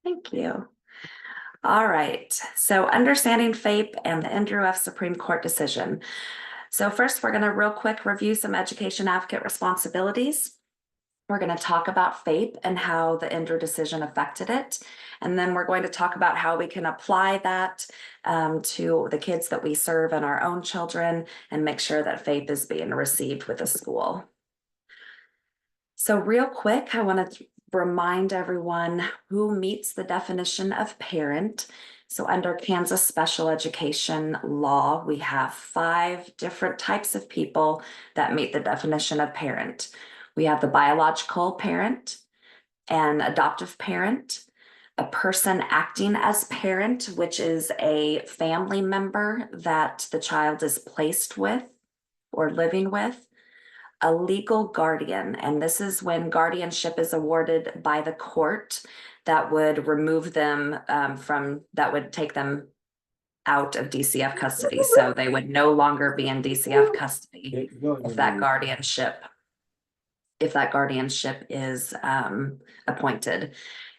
Thank you. All right, so understanding FAPE and the Andrew F. Supreme Court decision. So first, we're going to real quick review some education advocate responsibilities. We're going to talk about FAPE and how the Andrew decision affected it. And then we're going to talk about how we can apply that to the kids that we serve and our own children and make sure that FAPE is being received with the school. So real quick, I want to remind everyone who meets the definition of parent. So under Kansas special education law, we have 5 different types of people that meet the definition of parent. We have the biological parent, an adoptive parent, a person acting as parent, which is a family member that the child is placed with or living with, a legal guardian, and this is when guardianship is awarded by the court that would remove them that would take them out of DCF custody. So they would no longer be in DCF custody if that guardianship is appointed.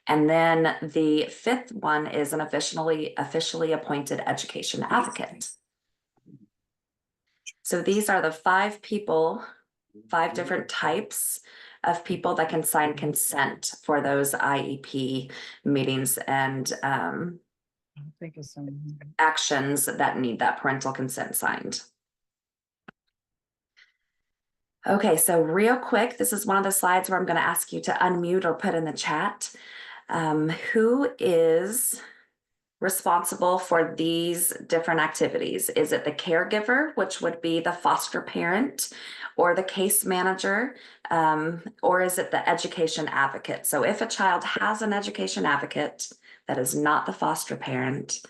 And then the 5th one is an officially appointed education advocate. So these are the 5 different types of people that can sign consent for those IEP meetings and actions that need that parental consent signed. Okay, so real quick, this is one of the slides where I'm going to ask you to unmute or put in the chat. Who is responsible for these different activities? Is it the caregiver, which would be the foster parent, or the case manager, or is it the education advocate? So if a child has an education advocate that is not the foster parent,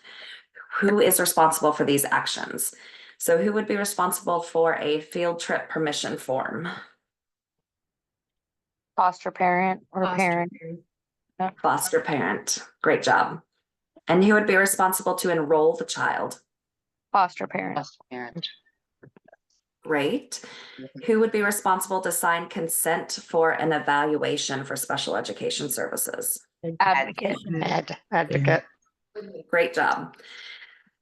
who is responsible for these actions? So who would be responsible for a field trip permission form? Foster parent or parent. Foster parent. Great job. And who would be responsible to enroll the child? Foster parent. Foster parent. Great. Who would be responsible to sign consent for an evaluation for special education services? Advocate. Advocate. Great job.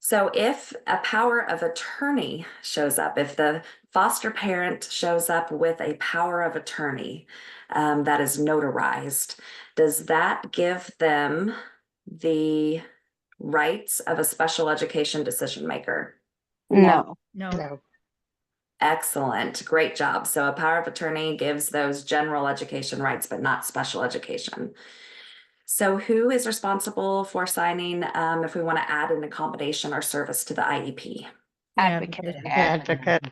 So if a power of attorney shows up, if the foster parent shows up with a power of attorney that is notarized, does that give them the rights of a special education decision maker? No. No. Excellent. Great job. So a power of attorney gives those general education rights, but not special education. So who is responsible for signing if we want to add an accommodation or service to the IEP? Advocate. Advocate.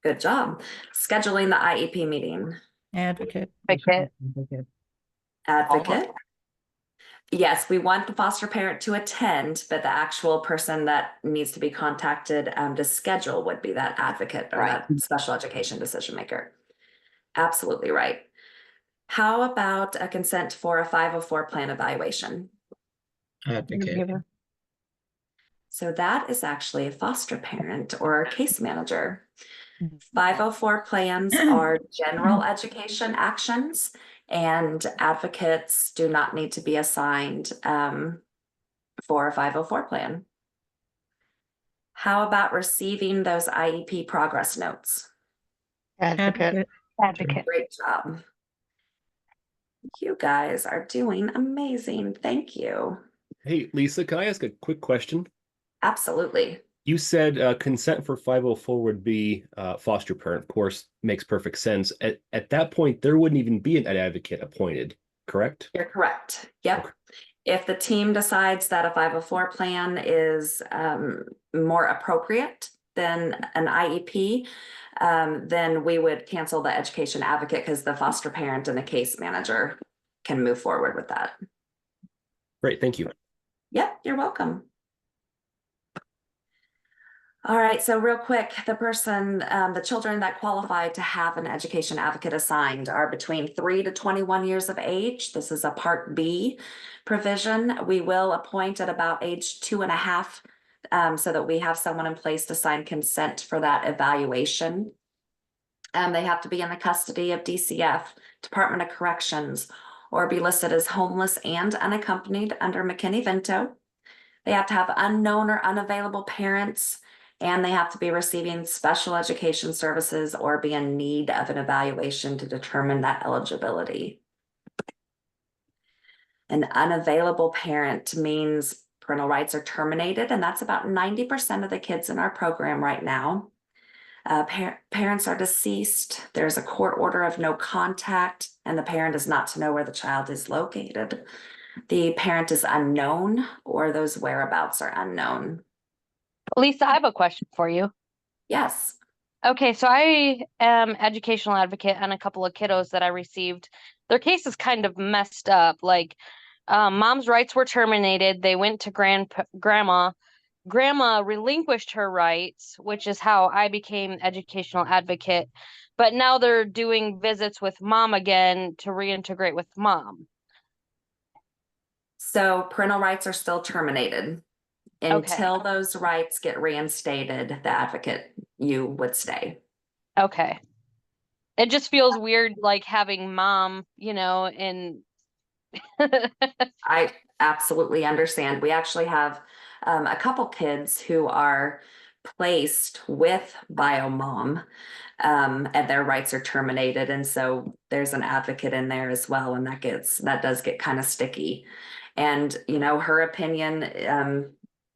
Good job. Scheduling the IEP meeting. Advocate. Advocate. Yes, we want the foster parent to attend, but the actual person that needs to be contacted to schedule would be that advocate or that special education decision maker. Absolutely right. How about a consent for a 504 plan evaluation? Advocate. So that is actually a foster parent or a case manager. 504 plans are general education actions, and advocates do not need to be assigned for a 504 plan. How about receiving those IEP progress notes? Advocate. Advocate. Great job. You guys are doing amazing. Thank you. Hey, Lisa, can I ask a quick question? Absolutely. You said consent for 504 would be foster parent. Of course, makes perfect sense. At that point, there wouldn't even be an advocate appointed, correct? You're correct. Yep. Okay. If the team decides that a 504 plan is more appropriate than an IEP, then we would cancel the education advocate because the foster parent and the case manager can move forward with that. Great, thank you. Yep, you're welcome. All right, so real quick, the children that qualify to have an education advocate assigned are between 3 to 21 years of age. This is a Part B provision. We will appoint at about age 2.5 so that we have someone in place to sign consent for that evaluation. They have to be in the custody of DCF, Department of Corrections, or be listed as homeless and unaccompanied under McKinney-Vento. They have to have unknown or unavailable parents, and they have to be receiving special education services or be in need of an evaluation to determine that eligibility. An unavailable parent means parental rights are terminated, and that's about 90% of the kids in our program right now. Parents are deceased. There's a court order of no contact, and the parent is not to know where the child is located. The parent is unknown, or those whereabouts are unknown. Lisa, I have a question for you. Yes. Okay, so I am educational advocate on a couple of kiddos that I received. Their case is kind of messed up. Like, mom's rights were terminated. They went to grandma. Grandma relinquished her rights, which is how I became educational advocate. But now they're doing visits with mom again to reintegrate with mom. So parental rights are still terminated. Until those rights get reinstated, the advocate, you would stay. Okay. It just feels weird, like having mom, you know, and I absolutely understand. We actually have a couple kids who are placed with bio mom, and their rights are terminated. And so there's an advocate in there as well. And that does get kind of sticky. And, you know, her opinion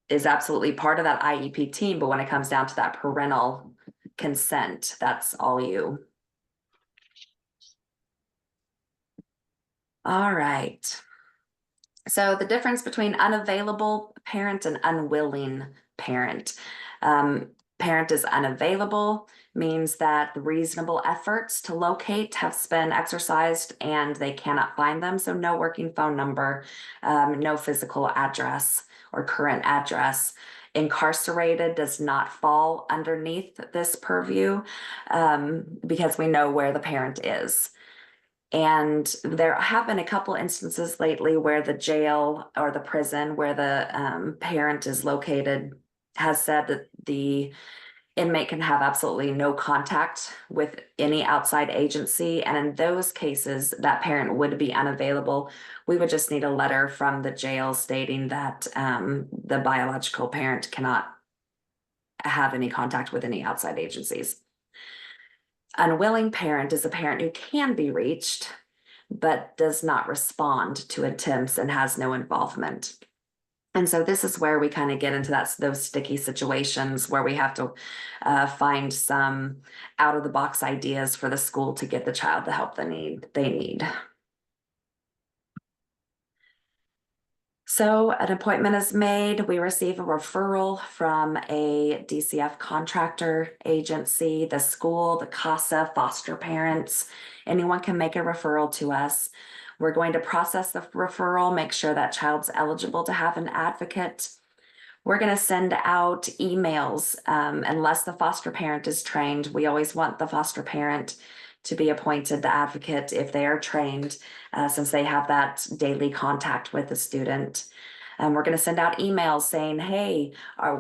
is absolutely part of that IEP team. But when it comes down to that parental consent, that's all you. All right. So the difference between unavailable parent and unwilling parent. Parent is unavailable means that the reasonable efforts to locate have been exercised and they cannot find them. So no working phone number, no physical address or current address. Incarcerated does not fall underneath this purview because we know where the parent is. And there have been a couple instances lately where the jail or the prison where the parent is located has said that the inmate can have absolutely no contact with any outside agency. And in those cases, that parent would be unavailable. We would just need a letter from the jail stating that the biological parent cannot have any contact with any outside agencies. Unwilling parent is a parent who can be reached, but does not respond to attempts and has no involvement. And so this is where we kind of get into those sticky situations where we have to find some out of the box ideas for the school to get the child the help they need. So an appointment is made, we receive a referral from a DCF contractor agency, the school, the CASA, foster parents, anyone can make a referral to us. We're going to process the referral, make sure that child's eligible to have an advocate. We're going to send out emails unless the foster parent is trained. We always want the foster parent to be appointed the advocate if they are trained, since they have that daily contact with the student. And we're going to send out emails saying, hey,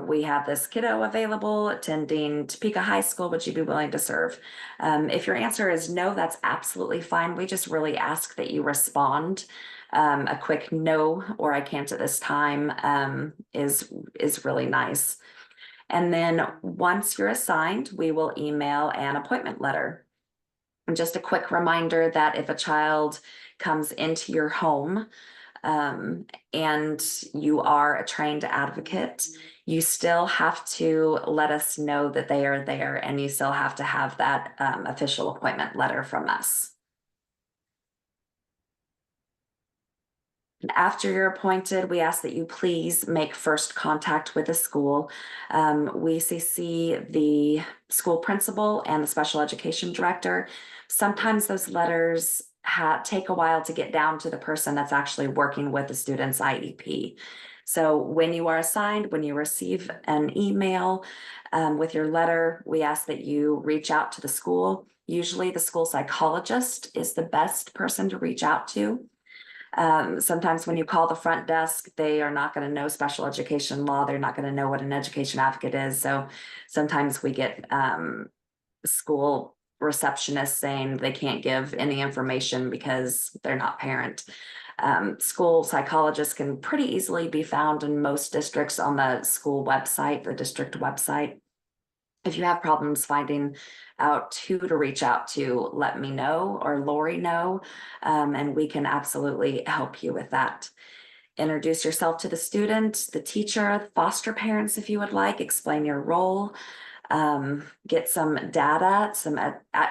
we have this kiddo available attending Topeka High School. Would you be willing to serve? If your answer is no, that's absolutely fine. We just really ask that you respond. A quick no or I can't at this time is really nice. And then once you're assigned, we will email an appointment letter. And just a quick reminder that if a child comes into your home and you are a trained advocate, you still have to let us know that they are there and you still have to have that official appointment letter from us. After you're appointed, we ask that you please make first contact with the school. We CC the school principal and the special education director. Sometimes those letters take a while to get down to the person that's actually working with the student's IEP. So when you are assigned, when you receive an email with your letter, we ask that you reach out to the school. Usually the school psychologist is the best person to reach out to. Sometimes when you call the front desk, they are not going to know special education law. They're not going to know what an education advocate is. So sometimes we get school receptionist saying they can't give any information because they're not parent. School psychologists can pretty easily be found in most districts on the school website, the district website. If you have problems finding out who to reach out to, let me know or Lori know, and we can absolutely help you with that. Introduce yourself to the student, the teacher, foster parents if you would like, explain your role. Get some data,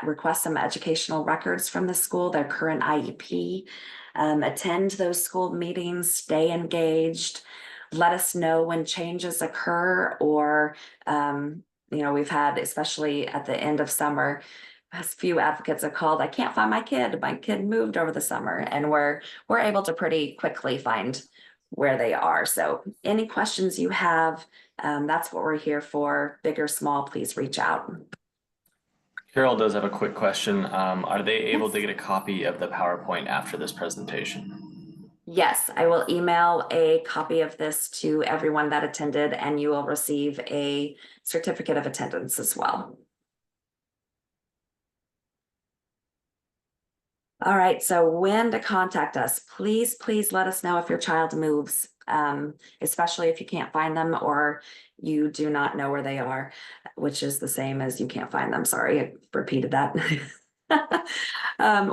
request some educational records from the school, their current IEP. Attend those school meetings, stay engaged. Let us know when changes occur, or we've had, especially at the end of summer, a few advocates have called, I can't find my kid moved over the summer, and we're able to pretty quickly find where they are. So any questions you have, that's what we're here for. Big or small, please reach out. Carol does have a quick question. Are they able Yes. to get a copy of the PowerPoint after this presentation? Yes, I will email a copy of this to everyone that attended, and you will receive a certificate of attendance as well. All right, so when to contact us, please let us know if your child moves, especially if you can't find them or you do not know where they are, which is the same as you can't find them. Sorry, I repeated that.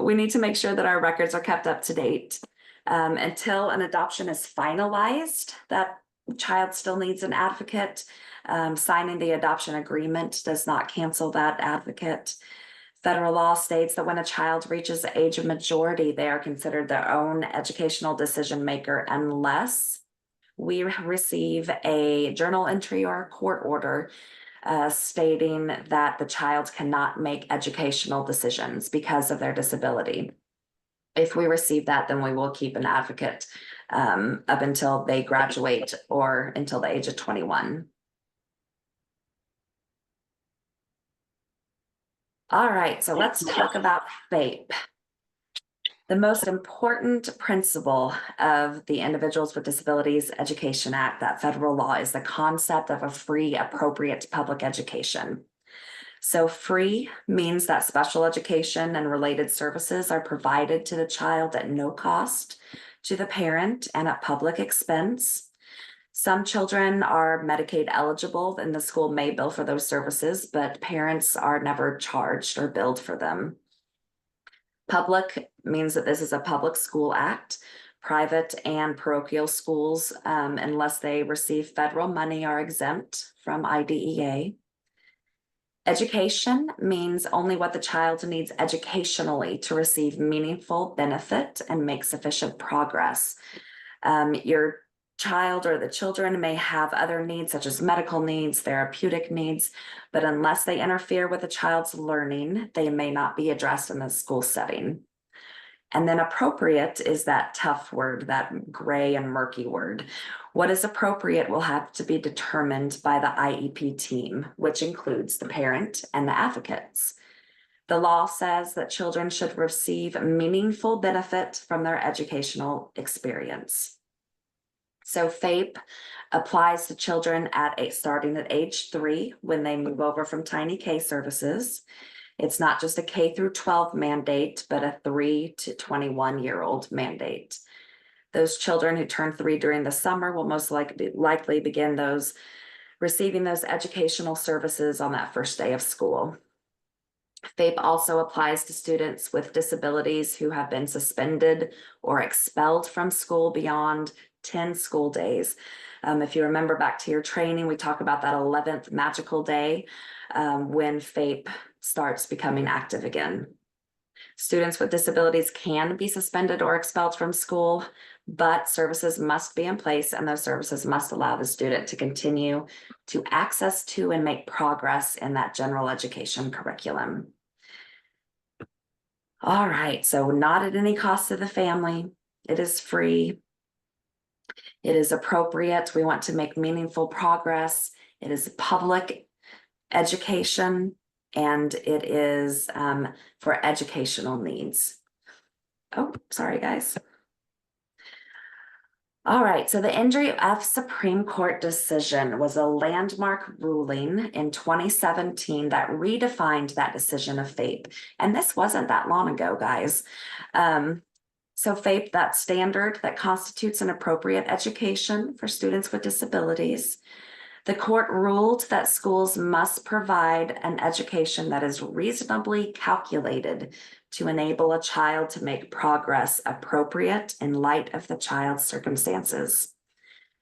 We need to make sure that our records are kept up to date. Until an adoption is finalized, that child still needs an advocate. Signing the adoption agreement does not cancel that advocate. Federal law states that when a child reaches the age of majority, they are considered their own educational decision maker unless we receive a journal entry or a court order stating that the child cannot make educational decisions because of their disability. If we receive that, then we will keep an advocate up until they graduate or until the age of 21. All right, so let's talk about FAPE. The most important principle of the Individuals with Disabilities Education Act, that federal law, is the concept of a free, appropriate public education. So free means that special education and related services are provided to the child at no cost to the parent and at public expense. Some children are Medicaid eligible, and the school may bill for those services, but parents are never charged or billed for them. Public means that this is a public school act. Private and parochial schools, unless they receive federal money, are exempt from IDEA. Education means only what the child needs educationally to receive meaningful benefit and make sufficient progress. Your child or the children may have other needs such as medical needs, therapeutic needs, but unless they interfere with the child's learning, they may not be addressed in the school setting. And then appropriate is that tough word, that gray and murky word. What is appropriate will have to be determined by the IEP team, which includes the parent and the advocates. The law says that children should receive meaningful benefit from their educational experience. So FAPE applies to children starting at age 3 when they move over from Tiny K services. It's not just a K through 12 mandate, but a 3 to 21-year-old mandate. Those children who turn 3 during the summer will most likely begin receiving those educational services on that first day of school. FAPE also applies to students with disabilities who have been suspended or expelled from school beyond 10 school days. If you remember back to your training, we talk about that 11th magical day when FAPE starts becoming active again. Students with disabilities can be suspended or expelled from school, but services must be in place, and those services must allow the student to continue to access to and make progress in that general education curriculum. All right, so not at any cost to the family. It is free. It is appropriate. We want to make meaningful progress. It is public education, and it is for educational needs. Oh, sorry, guys. All right, so the NJF Supreme Court decision was a landmark ruling in 2017 that redefined that decision of FAPE. And this wasn't that long ago, guys. So FAPE, that standard that constitutes an appropriate education for students with disabilities. The court ruled that schools must provide an education that is reasonably calculated to enable a child to make progress appropriate in light of the child's circumstances.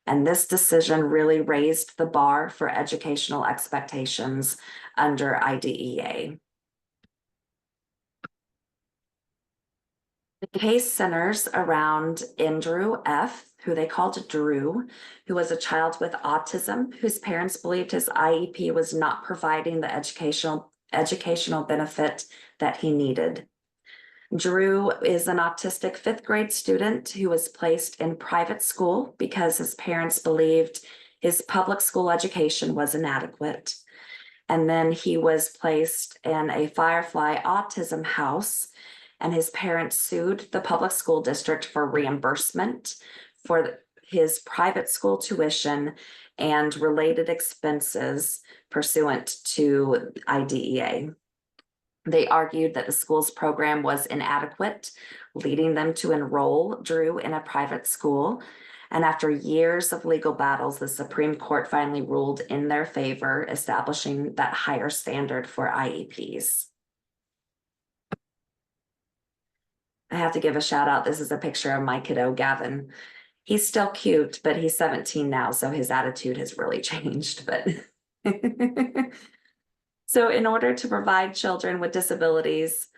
And this decision really raised the bar for educational expectations under IDEA. The case centers around Andrew F., who they called Drew, who was a child with autism, whose parents believed his IEP was not providing the educational benefit that he needed. Drew is an autistic 5th grade student who was placed in private school because his parents believed his public school education was inadequate. And then he was placed in a Firefly autism house, and his parents sued the public school district for reimbursement for his private school tuition and related expenses pursuant to IDEA. They argued that the school's program was inadequate, leading them to enroll Drew in a private school. And after years of legal battles, the Supreme Court finally ruled in their favor, establishing that higher standard for IEPs. I have to give a shout out. This is a picture of my kiddo, Gavin. He's still cute, but he's 17 now, so his attitude has really changed. But so in order to provide children with disabilities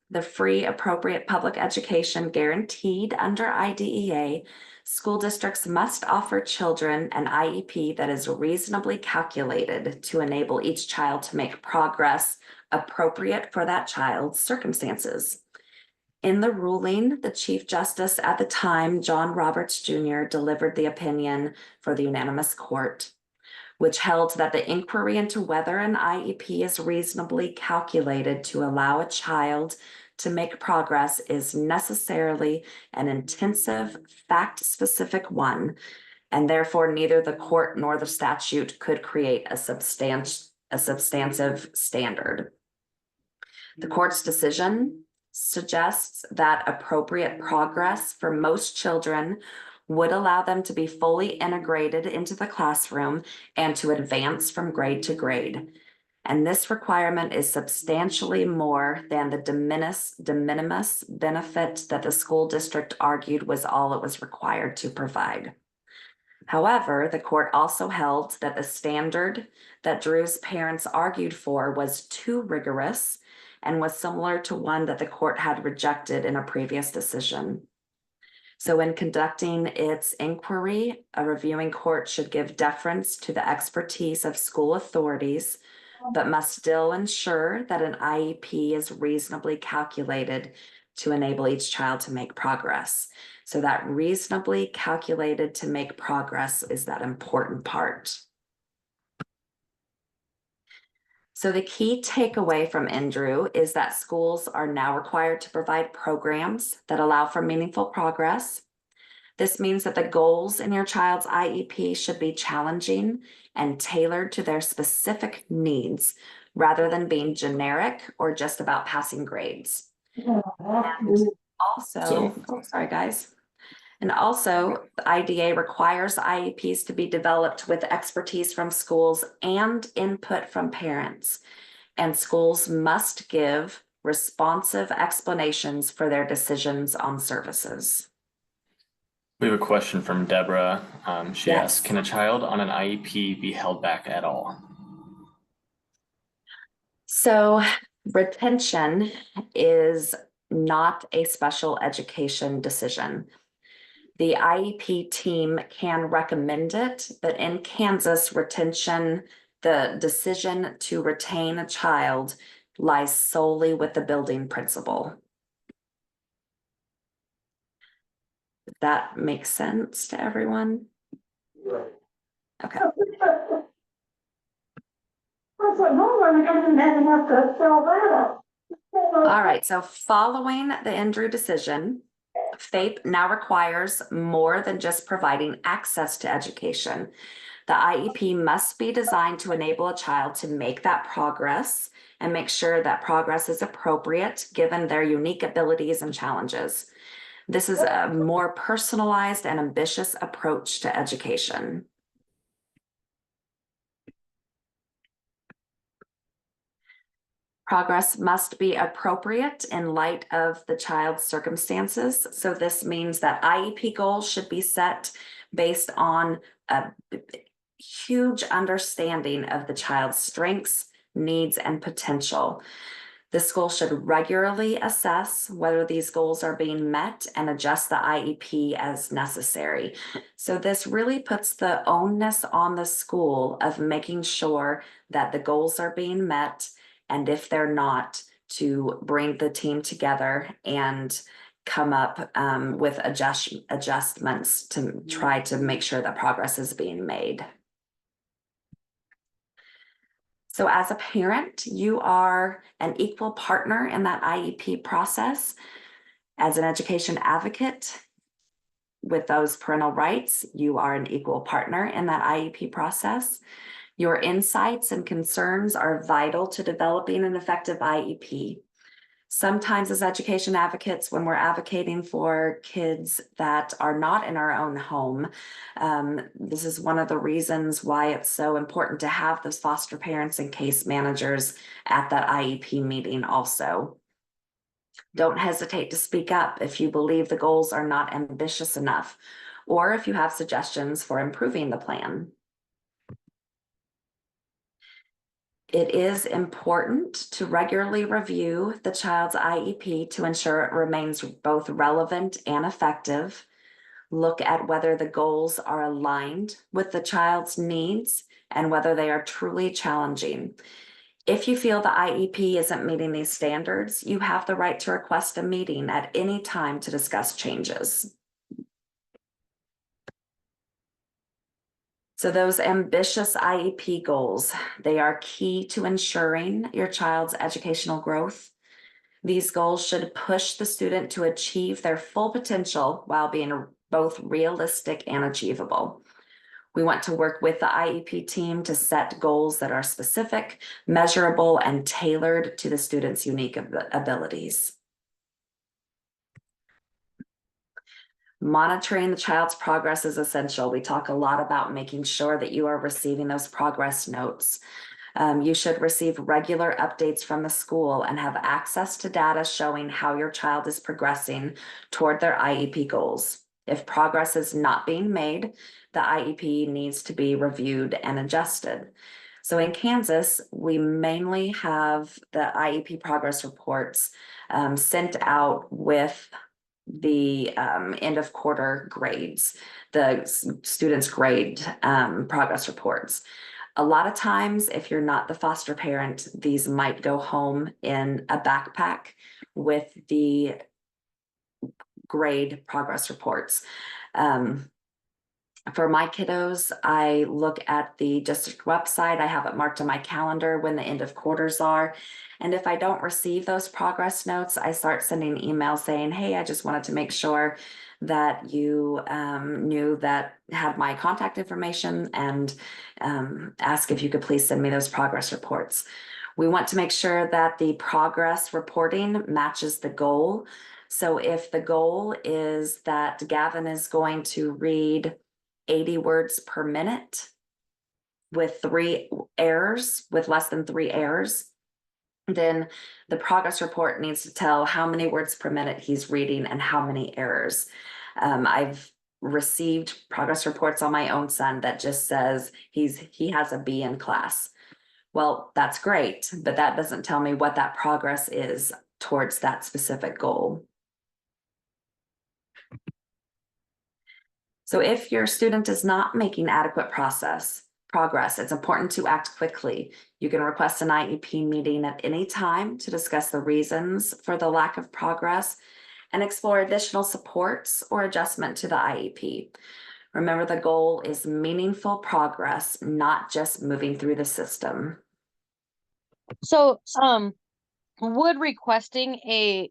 the free, appropriate public education guaranteed under IDEA, school districts must offer children an IEP that is reasonably calculated to enable each child to make progress appropriate for that child's circumstances. In the ruling, the Chief Justice at the time, John Roberts Jr., delivered the opinion for the unanimous court, which held that the inquiry into whether an IEP is reasonably calculated to allow a child to make progress is necessarily an intensive, fact-specific one, and therefore neither the court nor the statute could create a substantive standard. The court's decision suggests that appropriate progress for most children would allow them to be fully integrated into the classroom and to advance from grade to grade. And this requirement is substantially more than the de minimis benefit that the school district argued was all it was required to provide. However, the court also held that the standard that Drew's parents argued for was too rigorous and was similar to one that the court had rejected in a previous decision. So in conducting its inquiry, a reviewing court should give deference to the expertise of school authorities, but must still ensure that an IEP is reasonably calculated to enable each child to make progress. So that reasonably calculated to make progress is that important part. So the key takeaway from Andrew is that schools are now required to provide programs that allow for meaningful progress. This means that the goals in your child's IEP should be challenging and tailored to their specific needs, rather than being generic or just about passing grades. And also, sorry guys. And also, the IDA requires IEPs to be developed with expertise from schools and input from parents. And schools must give responsive explanations for their decisions on services. We have a question from Deborah. She Yes. asks, can a child on an IEP be held back at all? So retention is not a special education decision. The IEP team can recommend it, but in Kansas, retention, the decision to retain a child lies solely with the building principal. Does that make sense to everyone? Okay. All right, so following the Andrew decision, FAPE now requires more than just providing access to education. The IEP must be designed to enable a child to make that progress and make sure that progress is appropriate given their unique abilities and challenges. This is a more personalized and ambitious approach to education. Progress must be appropriate in light of the child's circumstances. So this means that IEP goals should be set based on a huge understanding of the child's strengths, needs, and potential. The school should regularly assess whether these goals are being met and adjust the IEP as necessary. So this really puts the onus on the school of making sure that the goals are being met, and if they're not, to bring the team together and come up with adjustments to try to make sure that progress is being made. So as a parent, you are an equal partner in that IEP process. As an education advocate with those parental rights, you are an equal partner in that IEP process. Your insights and concerns are vital to developing an effective IEP. Sometimes as education advocates, when we're advocating for kids that are not in our own home, this is one of the reasons why it's so important to have those foster parents and case managers at that IEP meeting also. Don't hesitate to speak up if you believe the goals are not ambitious enough, or if you have suggestions for improving the plan. It is important to regularly review the child's IEP to ensure it remains both relevant and effective. Look at whether the goals are aligned with the child's needs and whether they are truly challenging. If you feel the IEP isn't meeting these standards, you have the right to request a meeting at any time to discuss changes. So those ambitious IEP goals, they are key to ensuring your child's educational growth. These goals should push the student to achieve their full potential while being both realistic and achievable. We want to work with the IEP team to set goals that are specific, measurable, and tailored to the student's unique abilities. Monitoring the child's progress is essential. We talk a lot about making sure that you are receiving those progress notes. You should receive regular updates from the school and have access to data showing how your child is progressing toward their IEP goals. If progress is not being made, the IEP needs to be reviewed and adjusted. So in Kansas, we mainly have the IEP progress reports sent out with the end of quarter grades, the students' grade progress reports. A lot of times, if you're not the foster parent, these might go home in a backpack with the grade progress reports. For my kiddos, I look at the district website. I have it marked on my calendar when the end of quarters are. And if I don't receive those progress notes, I start sending emails saying, hey, I just wanted to make sure that you knew that had my contact information, and ask if you could please send me those progress reports. We want to make sure that the progress reporting matches the goal. So if the goal is that Gavin is going to read 80 words per minute with 3 errors, with less than 3 errors, then the progress report needs to tell how many words per minute he's reading and how many errors. I've received progress reports on my own son that just says he has a B in class. Well, that's great, but that doesn't tell me what that progress is towards that specific goal. So if your student is not making adequate progress, it's important to act quickly. You can request an IEP meeting at any time to discuss the reasons for the lack of progress and explore additional supports or adjustment to the IEP. Remember, the goal is meaningful progress, not just moving through the system. So, would requesting a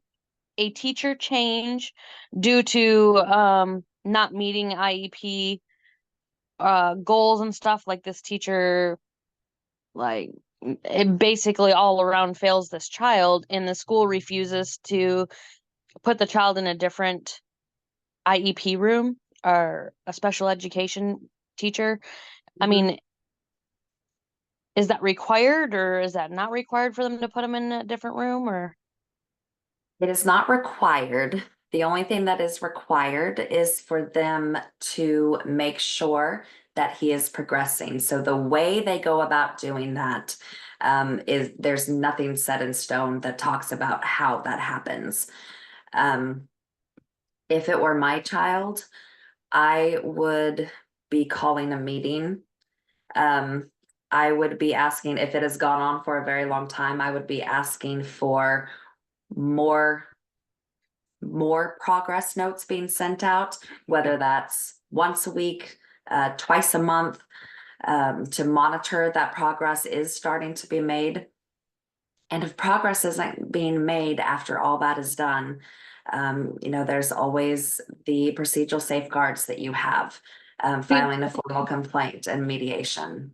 a teacher change due to not meeting IEP goals and stuff. Like this teacher, like it basically all around fails this child, and the school refuses to put the child in a different IEP room or a special education teacher. I mean, is that required or is that not required for them to put him in a different room, or? It is not required. The only thing that is required is for them to make sure that he is progressing. So the way they go about doing that is there's nothing set in stone that talks about how that happens. If it were my child, I would be calling a meeting. I would be asking if it has gone on for a very long time, I would be asking for more progress notes being sent out, whether that's once a week, twice a month, to monitor that progress is starting to be made. And if progress isn't being made after all that is done, there's always the procedural safeguards that you have, filing a formal complaint and mediation.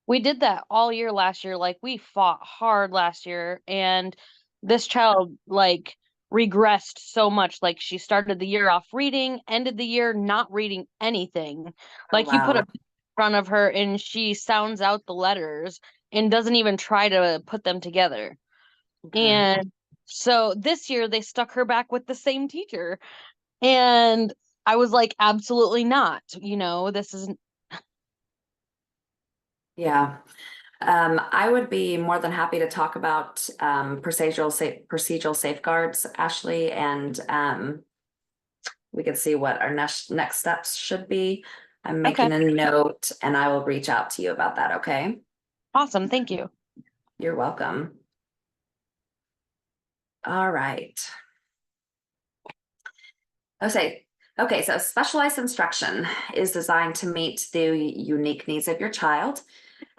We did that all year last year. Like we fought hard last year, and this child like regressed so much. Like she started the year off reading, ended the year not reading anything. Like you put wow. a in front of her and she sounds out the letters and doesn't even try to put them together. Okay. And so this year they stuck her back with the same teacher. And I was like, absolutely not. This is Yeah. I would be more than happy to talk about procedural safeguards, Ashley, and we could see what our next steps should be. I'm making a note and I will reach out to you about that, okay? awesome. Thank you. You're welcome. All right. Okay, so specialized instruction is designed to meet the unique needs of your child.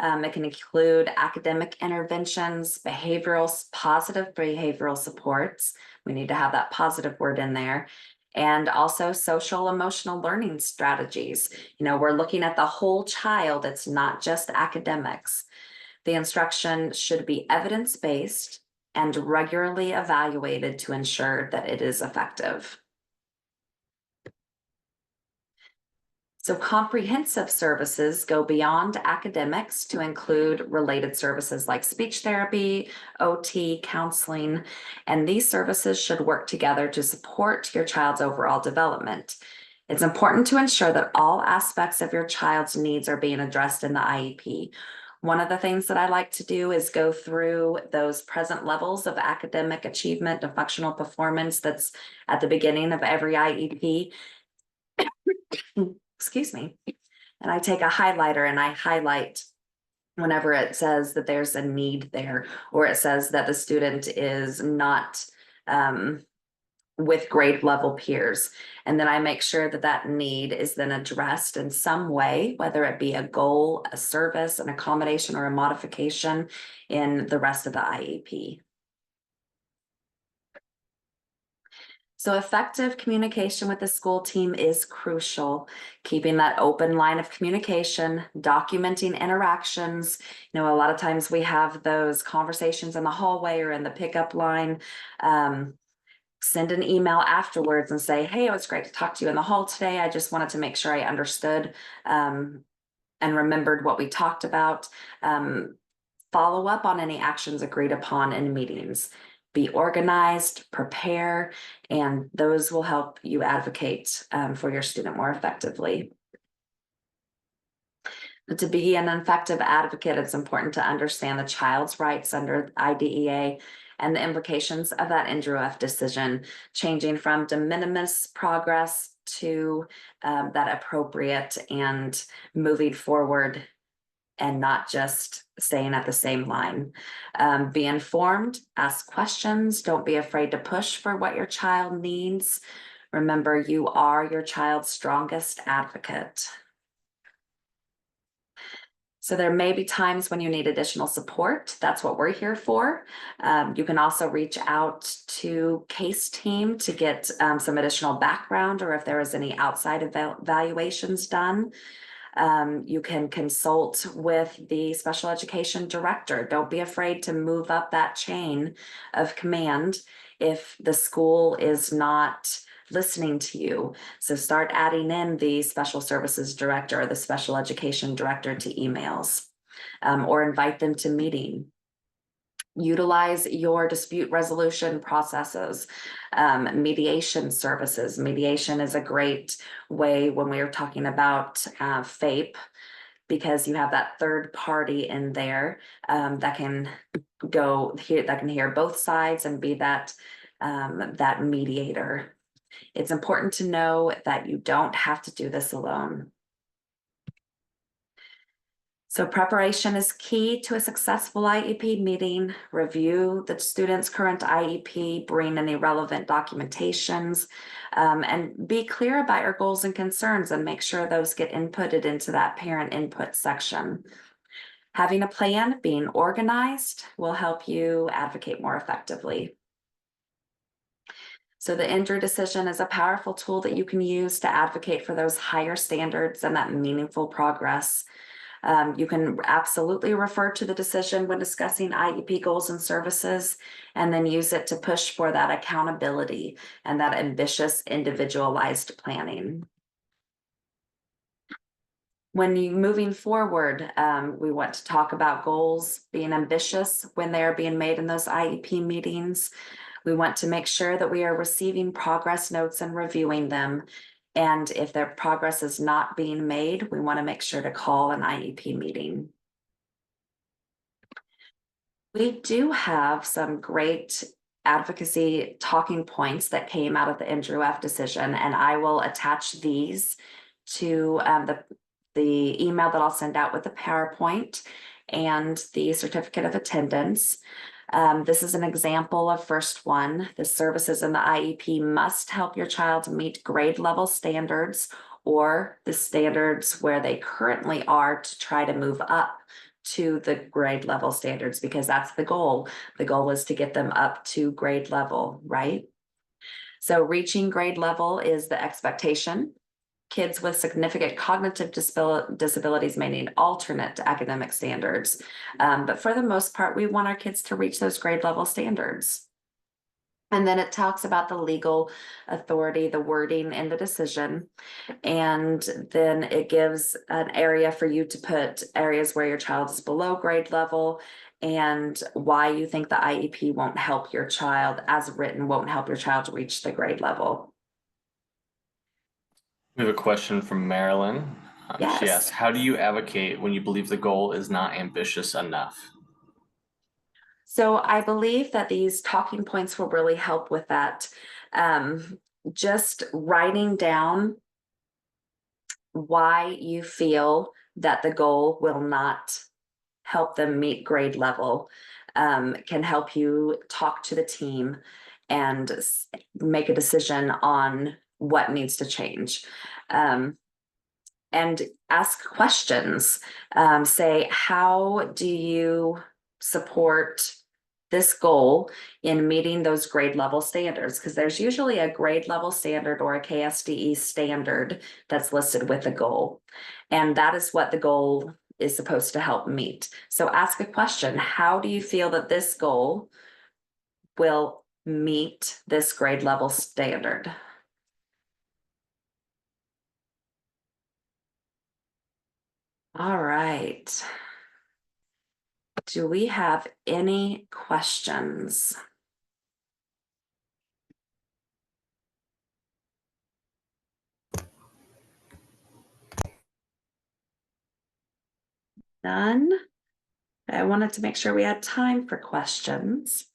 It can include academic interventions, positive behavioral supports. We need to have that positive word in there. And also social emotional learning strategies. We're looking at the whole child. It's not just academics. The instruction should be evidence-based and regularly evaluated to ensure that it is effective. So comprehensive services go beyond academics to include related services like speech therapy, OT, counseling, and these services should work together to support your child's overall development. It's important to ensure that all aspects of your child's needs are being addressed in the IEP. One of the things that I like to do is go through those present levels of academic achievement and functional performance that's at the beginning of every IEP. Excuse me. And I take a highlighter and I highlight whenever it says that there's a need there, or it says that the student is not with grade level peers. And then I make sure that that need is then addressed in some way, whether it be a goal, a service, an accommodation, or a modification in the rest of the IEP. So effective communication with the school team is crucial. Keeping that open line of communication, documenting interactions. A lot of times we have those conversations in the hallway or in the pickup line. Send an email afterwards and say, hey, it was great to talk to you in the hall today. I just wanted to make sure I understood and remembered what we talked about. Follow up on any actions agreed upon in meetings. Be organized, prepare, and those will help you advocate for your student more effectively. But to be an effective advocate, it's important to understand the child's rights under IDEA and the implications of that NDRF decision, changing from de minimis progress to that appropriate and moving forward and not just staying at the same line. Be informed, ask questions, don't be afraid to push for what your child needs. Remember, you are your child's strongest advocate. So there may be times when you need additional support. That's what we're here for. You can also reach out to case team to get some additional background, or if there is any outside evaluations done. You can consult with the special education director. Don't be afraid to move up that chain of command if the school is not listening to you. So start adding in the special services director or the special education director to emails, or invite them to meeting. Utilize your dispute resolution processes, mediation services. Mediation is a great way when we are talking about FAPE, because you have that third party in there that can hear both sides and be that mediator. It's important to know that you don't have to do this alone. So preparation is key to a successful IEP meeting. Review the student's current IEP, bring any relevant documentations, and be clear about your goals and concerns and make sure those get inputted into that parent input section. Having a plan, being organized, will help you advocate more effectively. So the INDRU decision is a powerful tool that you can use to advocate for those higher standards and that meaningful progress. You can absolutely refer to the decision when discussing IEP goals and services, and then use it to push for that accountability and that ambitious individualized planning. When you moving forward, we want to talk about goals being ambitious when they are being made in those IEP meetings. We want to make sure that we are receiving progress notes and reviewing them. And if their progress is not being made, we want to make sure to call an IEP meeting. We do have some great advocacy talking points that came out of the NDRU-F decision, and I will attach these to the email that I'll send out with the PowerPoint and the certificate of attendance. This is an example of first one. The services in the IEP must help your child meet grade level standards or the standards where they currently are to try to move up to the grade level standards, because that's the goal. The goal is to get them up to grade level, right? So reaching grade level is the expectation. Kids with significant cognitive disabilities may need alternate academic standards. But for the most part, we want our kids to reach those grade level standards. And then it talks about the legal authority, the wording in the decision. And then it gives an area for you to put areas where your child is below grade level and why you think the IEP won't help your child, as written, won't help your child reach the grade level. We have a question from Marilyn. She Yes. asks, how do you advocate when you believe the goal is not ambitious enough? So I believe that these talking points will really help with that. Just writing down why you feel that the goal will not help them meet grade level can help you talk to the team and make a decision on what needs to change. And ask questions. Say, how do you support this goal in meeting those grade level standards? Because there's usually a grade level standard or a KSDE standard that's listed with the goal. And that is what the goal is supposed to help meet. So ask a question. How do you feel that this goal will meet this grade level standard? All right. Do we have any questions? None? I wanted to make sure we had time for questions.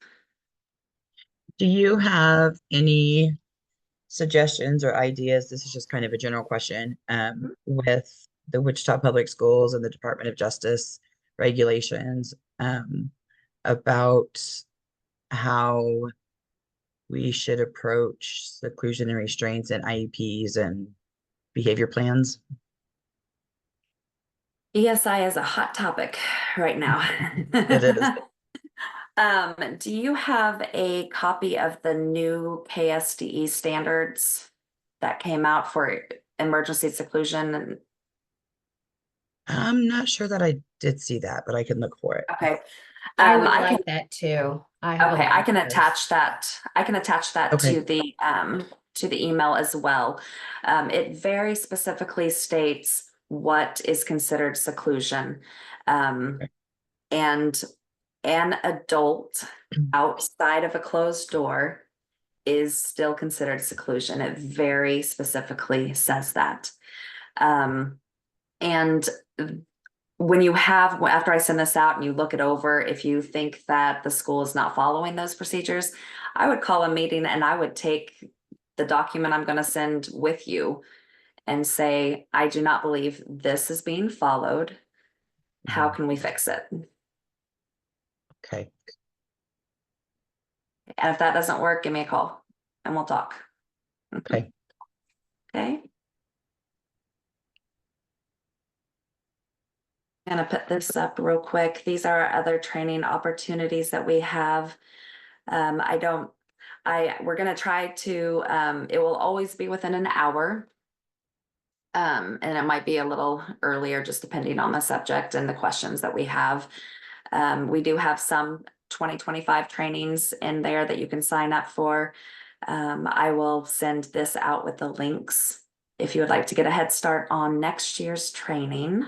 Do you have any suggestions or ideas? This is just kind of a general question, with the Wichita Public Schools and the Department of Justice regulations, about how we should approach seclusion and restraints and IEPs and behavior plans? ESI is a hot topic right now. It is. Do you have a copy of the new KSDE standards that came out for emergency seclusion? I'm not sure that I did see that, but I can look for it. Okay. I would I can, like that too. I have a okay, I lot can of those. attach that. I can attach that Okay. to the email as well. It very specifically states what is considered seclusion. Okay. And an adult outside of a closed door is still considered seclusion. It very specifically says that. And when you have, after I send this out and you look it over, if you think that the school is not following those procedures, I would call a meeting and I would take the document I'm going to send with you and say, I do not believe this is being followed. How can we fix it? Okay. And if that doesn't work, give me a call and we'll talk. Okay. Okay. I'm gonna put this up real quick. These are our other training opportunities that we have. We're gonna try to, it will always be within an hour. And it might be a little earlier, just depending on the subject and the questions that we have. We do have some 2025 trainings in there that you can sign up for. I will send this out with the links if you would like to get a head start on next year's training.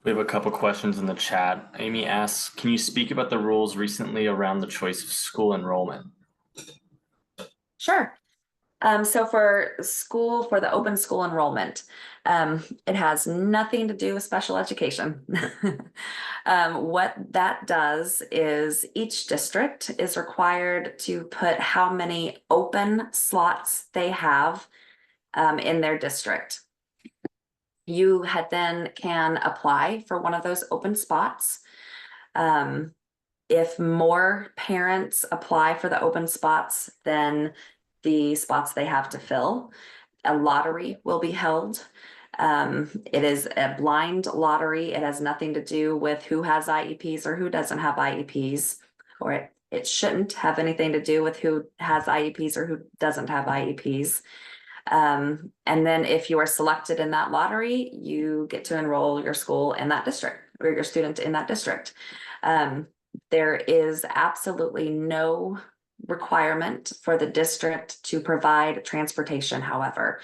We have a couple questions in the chat. Amy asks, can you speak about the rules recently around the choice of school enrollment? Sure. So for the open school enrollment, it has nothing to do with special education. What that does is each district is required to put how many open slots they have in their district. You then can apply for one of those open spots. If more parents apply for the open spots than the spots they have to fill, a lottery will be held. It is a blind lottery. It has nothing to do with who has IEPs or who doesn't have IEPs, or it shouldn't have anything to do with who has IEPs or who doesn't have IEPs. And then if you are selected in that lottery, you get to enroll your school in that district or your student in that district. There is absolutely no requirement for the district to provide transportation, however,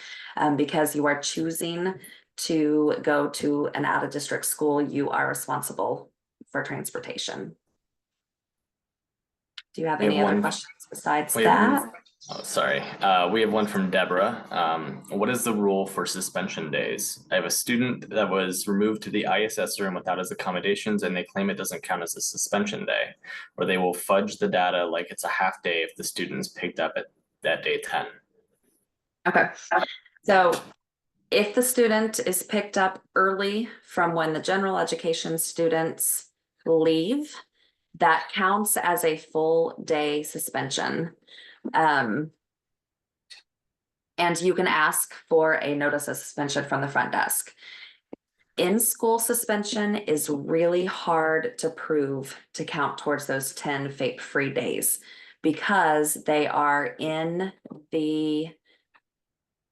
because you are choosing to go to an out-of-district school, you are responsible for transportation. Do you have any other questions besides that? Oh, sorry. We have one from Deborah. What is the rule for suspension days? I have a student that was removed to the ISS room without his accommodations, and they claim it doesn't count as a suspension day, or they will fudge the data like it's a half day if the student is picked up at that day 10. Okay. So if the student is picked up early from when the general education students leave, that counts as a full day suspension. And you can ask for a notice of suspension from the front desk. In-school suspension is really hard to prove to count towards those 10 FAPE-free days because they are in the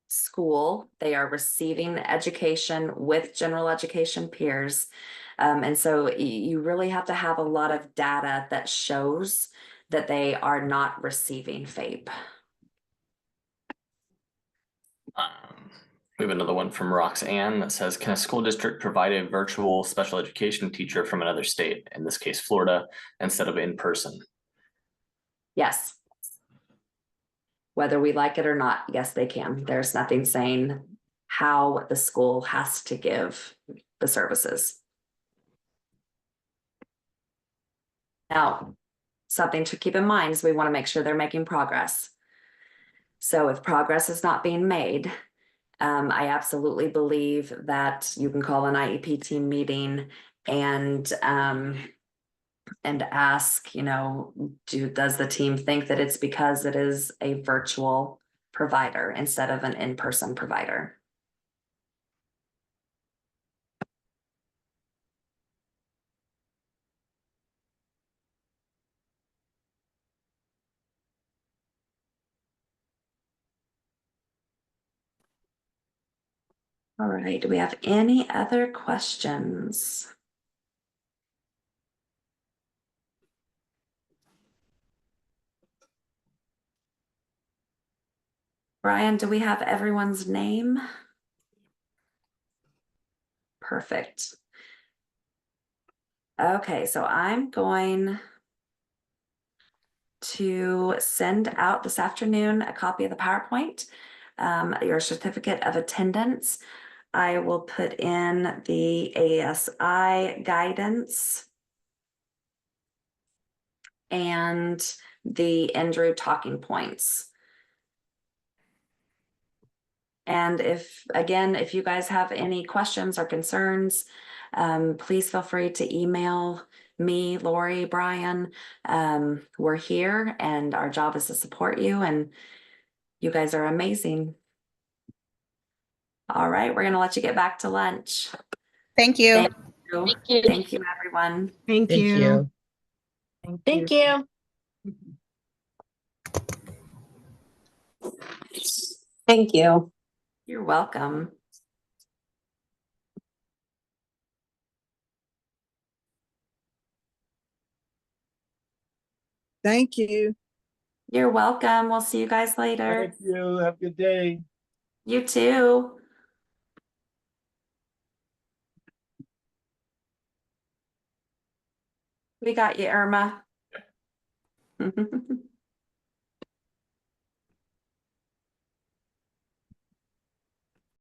school, they are receiving education with general education peers. And so you really have to have a lot of data that shows that they are not receiving FAPE. We have another one from Roxanne that says, can a school district provide a virtual special education teacher from another state, in this case, Florida, instead of in person? Yes. Whether we like it or not, yes, they can. There's nothing saying how the school has to give the services. Now, something to keep in mind is we want to make sure they're making progress. So if progress is not being made, I absolutely believe that you can call an IEP team meeting and ask, you know, does the team think that it's because it is a virtual provider instead of an in-person provider? All right, do we have any other questions? Brian, do we have everyone's name? Perfect. Okay, so I'm going to send out this afternoon a copy of the PowerPoint, your certificate of attendance. I will put in the ASI guidance and the Andrew talking points. And if you guys have any questions or concerns, please feel free to email me, Lori, Brian. We're here and our job is to support you, and you guys are amazing. All right, we're gonna let you get back to lunch. Thank you. Thank you. Thank you. Thank you, everyone. Thank Thank you. you. Thank you. Thank you. You're welcome. Thank you. You're welcome. We'll see you guys later. Thank you. Have a good day. You too. We got you, Irma.